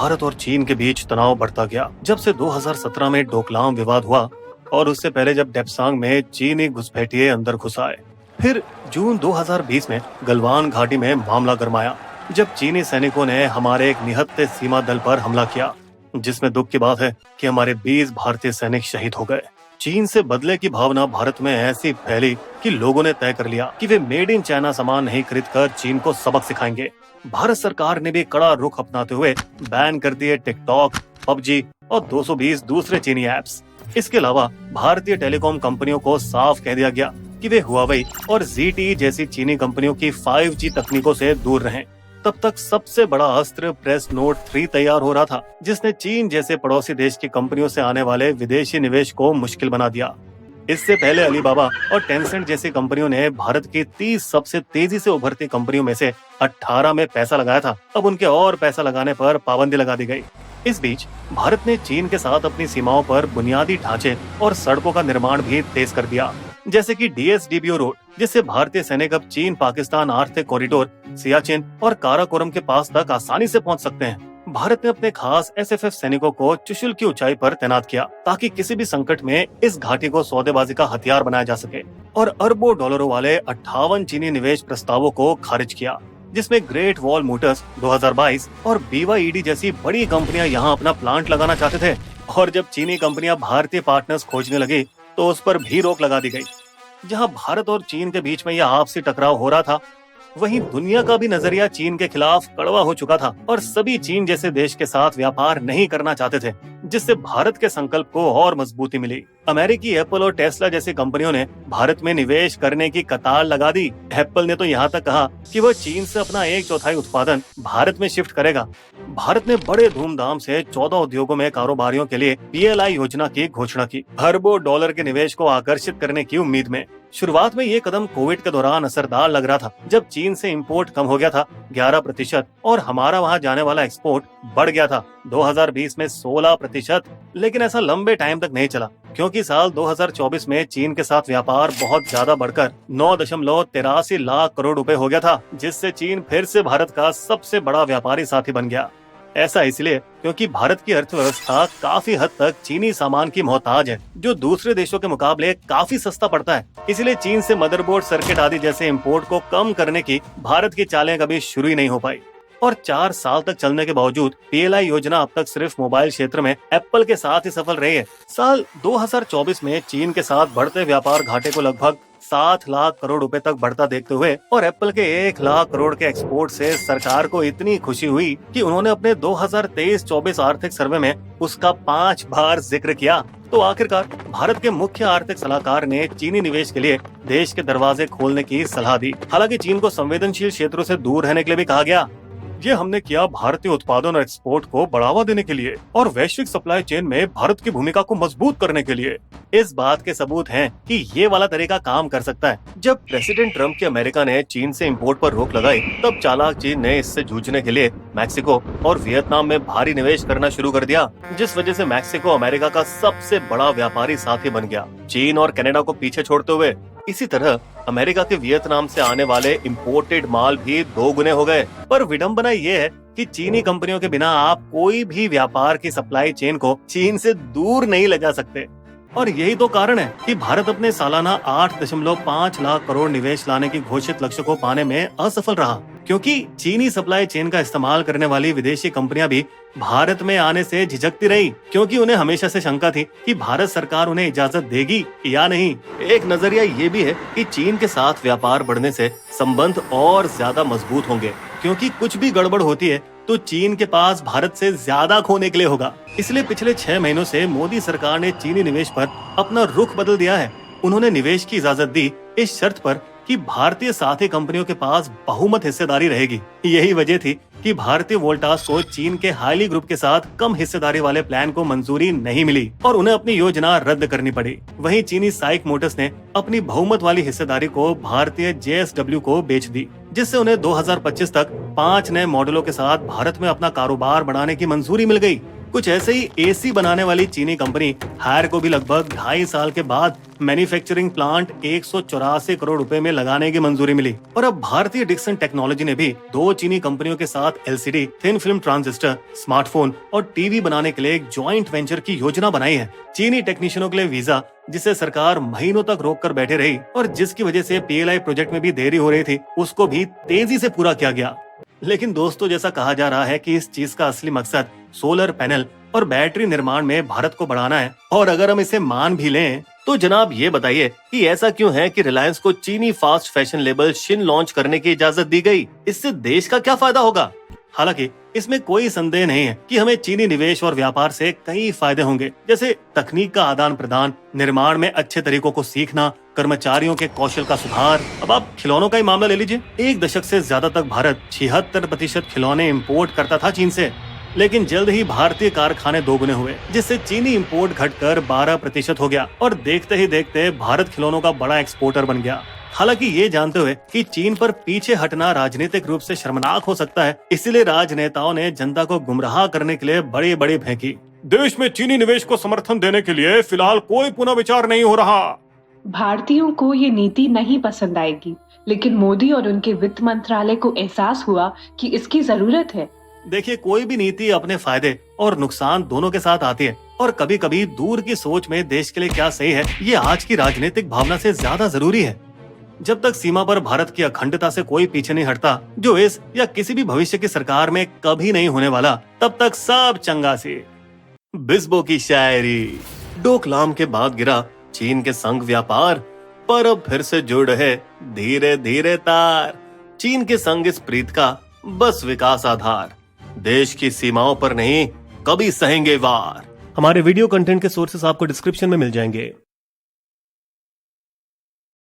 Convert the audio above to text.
भारत और चीन के बीच तनाव बढ़ता गया जब से 2017 में डोकलाम विवाद हुआ और उससे पहले जब डेप्सांग में चीनी घुसपैठिए अंदर घुस आए। फिर जून 2020 में गलवान घाटी में मामला गरमाया जब चीनी सैनिकों ने हमारे एक निहत्थे सीमा दल पर हमला किया, जिसमें दुख की बात है कि हमारे 20 भारतीय सैनिक शहीद हो गए। चीन से बदले की भावना भारत में ऐसी फैली कि लोगों ने तय कर लिया कि वे मेड इन चाइना सामान नहीं खरीदकर चीन को सबक सिखाएंगे। भारत सरकार ने भी कड़ा रुख अपनाते हुए बैन कर दिए टिकटॉक, पबजी और 220 दूसरे चीनी ऐप्स। इसके अलावा भारतीय टेलीकॉम कंपनियों को साफ कह दिया गया कि वे हुआवेई और ZTE जैसी चीनी कंपनियों की 5G तकनीकों से दूर रहें। तब तक सबसे बड़ा अस्त्र प्रेस नोट 3 तैयार हो रहा था, जिसने चीन जैसे पड़ोसी देश की कंपनियों से आने वाले विदेशी निवेश को मुश्किल बना दिया। इससे पहले अलीबाबा और टेंसेंट जैसी कंपनियों ने भारत की 30 सबसे तेजी से उभरती कंपनियों में से 18 में पैसा लगाया था। अब उनके और पैसा लगाने पर पाबंदी लगा दी गई। इस बीच भारत ने चीन के साथ अपनी सीमाओं पर बुनियादी ढांचे और सड़कों का निर्माण भी तेज कर दिया, जैसे कि DSDBO रोड, जिससे भारतीय सैनिक अब चीन पाकिस्तान आर्थिक कॉरिडोर, सियाचिन और काराकोरम के पास तक आसानी से पहुंच सकते हैं। भारत ने अपने खास SFF सैनिकों को चुशुल की ऊंचाई पर तैनात किया ताकि किसी भी संकट में इस घाटी को सौदेबाजी का हथियार बनाया जा सके, और अरबों डॉलरों वाले 58 चीनी निवेश प्रस्तावों को खारिज किया, जिसमें ग्रेट वॉल मोटर्स 2022 और BYD जैसी बड़ी कंपनियां यहां अपना प्लांट लगाना चाहते थे। और जब चीनी कंपनियां भारतीय पार्टनर्स खोजने लगी तो उस पर भी रोक लगा दी गई। जहां भारत और चीन के बीच में यह आपसी टकराव हो रहा था, वहीं दुनिया का भी नजरिया चीन के खिलाफ कड़वा हो चुका था और सभी चीन जैसे देश के साथ व्यापार नहीं करना चाहते थे, जिससे भारत के संकल्प को और मजबूती मिली। अमेरिकी एप्पल और टेस्ला जैसी कंपनियों ने भारत में निवेश करने की कतार लगा दी। एप्पल ने तो यहाँ तक कहा कि वह चीन से अपना 1/4 उत्पादन भारत में शिफ्ट करेगा। भारत ने बड़े धूमधाम से 14 उद्योगों में कारोबारियों के लिए PLI योजना की घोषणा की, अरबों डॉलर के निवेश को आकर्षित करने की उम्मीद में। शुरुआत में ये कदम कोविड के दौरान असरदार लग रहा था, जब चीन से इंपोर्ट कम हो गया था 11% और हमारा वहां जाने वाला एक्सपोर्ट बढ़ गया था 2020 में 16%। लेकिन ऐसा लंबे टाइम तक नहीं चला, क्योंकि साल 2024 में चीन के साथ व्यापार बहुत ज्यादा बढ़कर 9.83 लाख करोड़ रुपए हो गया था, जिससे चीन फिर से भारत का सबसे बड़ा व्यापारी साथी बन गया। ऐसा इसलिए क्योंकि भारत की अर्थव्यवस्था काफी हद तक चीनी सामान की मोहताज है, जो दूसरे देशों के मुकाबले काफी सस्ता पड़ता है। इसलिए चीन से मदरबोर्ड, सर्किट आदि जैसे इंपोर्ट को कम करने की भारत की चालें कभी शुरू ही नहीं हो पाई। और 4 साल तक चलने के बावजूद PLI योजना अब तक सिर्फ मोबाइल क्षेत्र में एप्पल के साथ ही सफल रही है। साल 2024 में चीन के साथ बढ़ते व्यापार घाटे को लगभग 7 लाख करोड़ रुपए तक बढ़ता देखते हुए और एप्पल के 1 लाख करोड़ के एक्सपोर्ट से सरकार को इतनी खुशी हुई कि उन्होंने अपने 2023-24 आर्थिक सर्वे में उसका 5 बार जिक्र किया। तो आखिरकार भारत के मुख्य आर्थिक सलाहकार ने चीनी निवेश के लिए देश के दरवाजे खोलने की सलाह दी। हालांकि चीन को संवेदनशील क्षेत्रों से दूर रहने के लिए भी कहा गया। ये हमने किया भारतीय उत्पादन और एक्सपोर्ट को बढ़ावा देने के लिए और वैश्विक सप्लाई चेन में भारत की भूमिका को मजबूत करने के लिए। इस बात के सबूत हैं कि ये वाला तरीका काम कर सकता है। जब प्रेसिडेंट ट्रम्प की अमेरिका ने चीन से इंपोर्ट पर रोक लगाई, तब चालाक चीन ने इससे जूझने के लिए मैक्सिको और वियतनाम में भारी निवेश करना शुरू कर दिया, जिस वजह से मैक्सिको अमेरिका का सबसे बड़ा व्यापारी साथी बन गया, चीन और कनाडा को पीछे छोड़ते हुए। इसी तरह अमेरिका के वियतनाम से आने वाले इंपोर्टेड माल भी 2 गुने हो गए। पर विडंबना ये है कि चीनी कंपनियों के बिना आप कोई भी व्यापार की सप्लाई चेन को चीन से दूर नहीं ले जा सकते। और यही तो कारण है कि भारत अपने सालाना 8.5 लाख करोड़ निवेश लाने की घोषित लक्ष्य को पाने में असफल रहा, क्योंकि चीनी सप्लाई चेन का इस्तेमाल करने वाली विदेशी कंपनियां भी भारत में आने से झिझकती रही, क्योंकि उन्हें हमेशा से शंका थी कि भारत सरकार उन्हें इजाजत देगी या नहीं। एक नजरिया ये भी है कि चीन के साथ व्यापार बढ़ने से संबंध और ज्यादा मजबूत होंगे, क्योंकि कुछ भी गड़बड़ होती है तो चीन के पास भारत से ज्यादा खोने के लिए होगा। इसलिए पिछले 6 महीनों से मोदी सरकार ने चीनी निवेश पर अपना रुख बदल दिया है। उन्होंने निवेश की इजाजत दी इस शर्त पर कि भारतीय साथी कंपनियों के पास बहुमत हिस्सेदारी रहेगी। यही वजह थी कि भारतीय वोल्टास को चीन के हाईली ग्रुप के साथ कम हिस्सेदारी वाले प्लान को मंजूरी नहीं मिली और उन्हें अपनी योजना रद्द करनी पड़ी। वहीं चीनी साइक मोटर्स ने अपनी बहुमत वाली हिस्सेदारी को भारतीय JSW को बेच दी, जिससे उन्हें 2025 तक 5 नए मॉडलों के साथ भारत में अपना कारोबार बढ़ाने की मंजूरी मिल गई। कुछ ऐसे ही एसी बनाने वाली चीनी कंपनी हायर को भी लगभग 2.5 साल के बाद मैन्युफैक्चरिंग प्लांट 184 करोड़ रुपए में लगाने की मंजूरी मिली। और अब भारतीय डिक्सन टेक्नोलॉजी ने भी 2 चीनी कंपनियों के साथ LCD, thin film transistor, smartphone और टीवी बनाने के लिए एक ज्वाइंट वेंचर की योजना बनाई है। चीनी टेक्नीशियनों के लिए वीजा, जिसे सरकार महीनों तक रोक कर बैठे रही और जिसकी वजह से पीएलआई प्रोजेक्ट में भी देरी हो रही थी, उसको भी तेजी से पूरा किया गया। लेकिन दोस्तों, जैसा कहा जा रहा है कि इस चीज का असली मकसद सोलर पैनल और बैटरी निर्माण में भारत को बढ़ाना है। और अगर हम इसे मान भी लें तो जनाब ये बताइए कि ऐसा क्यों है कि रिलायंस को चीनी fast fashion label Shin launch करने की इजाजत दी गई? इससे देश का क्या फायदा होगा? हालांकि इसमें कोई संदेह नहीं है कि हमें चीनी निवेश और व्यापार से कई फायदे होंगे, जैसे तकनीक का आदान प्रदान, निर्माण में अच्छे तरीकों को सीखना, कर्मचारियों के कौशल का सुधार। अब आप खिलौनों का ही मामला ले लीजिए। 1 दशक से ज्यादा तक भारत 76% खिलौने इंपोर्ट करता था चीन से, लेकिन जल्द ही भारतीय कारखाने दोगुने हुए, जिससे चीनी इंपोर्ट घटकर 12% हो गया और देखते ही देखते भारत खिलौनों का बड़ा एक्सपोर्टर बन गया। हालांकि ये जानते हुए कि चीन पर पीछे हटना राजनीतिक रूप से शर्मनाक हो सकता है, इसलिए राजनेताओं ने जनता को गुमराह करने के लिए बड़ी बड़ी फेंकी। देश में चीनी निवेश को समर्थन देने के लिए फिलहाल कोई पुनर्विचार नहीं हो रहा। भारतीयों को ये नीति नहीं पसंद आएगी, लेकिन मोदी और उनके वित्त मंत्रालय को एहसास हुआ कि इसकी जरूरत है। देखिए, कोई भी नीति अपने फायदे और नुकसान दोनों के साथ आती है, और कभी कभी दूर की सोच में देश के लिए क्या सही है, ये आज की राजनीतिक भावना से ज्यादा जरूरी है। जब तक सीमा पर भारत की अखंडता से कोई पीछे नहीं हटता, जो इस या किसी भी भविष्य की सरकार में कभी नहीं होने वाला, तब तक सब चंगा सी। बिस्बो की शायरी। डोकलाम के बाद गिरा चीन के संग व्यापार, पर अब फिर से जुड़ है धीरे धीरे तार। चीन के संग इस प्रीत का बस विकास आधार, देश की सीमाओं पर नहीं कभी सहेंगे वार। हमारे वीडियो कंटेंट के सोर्सेस आपको डिस्क्रिप्शन में मिल जाएंगे।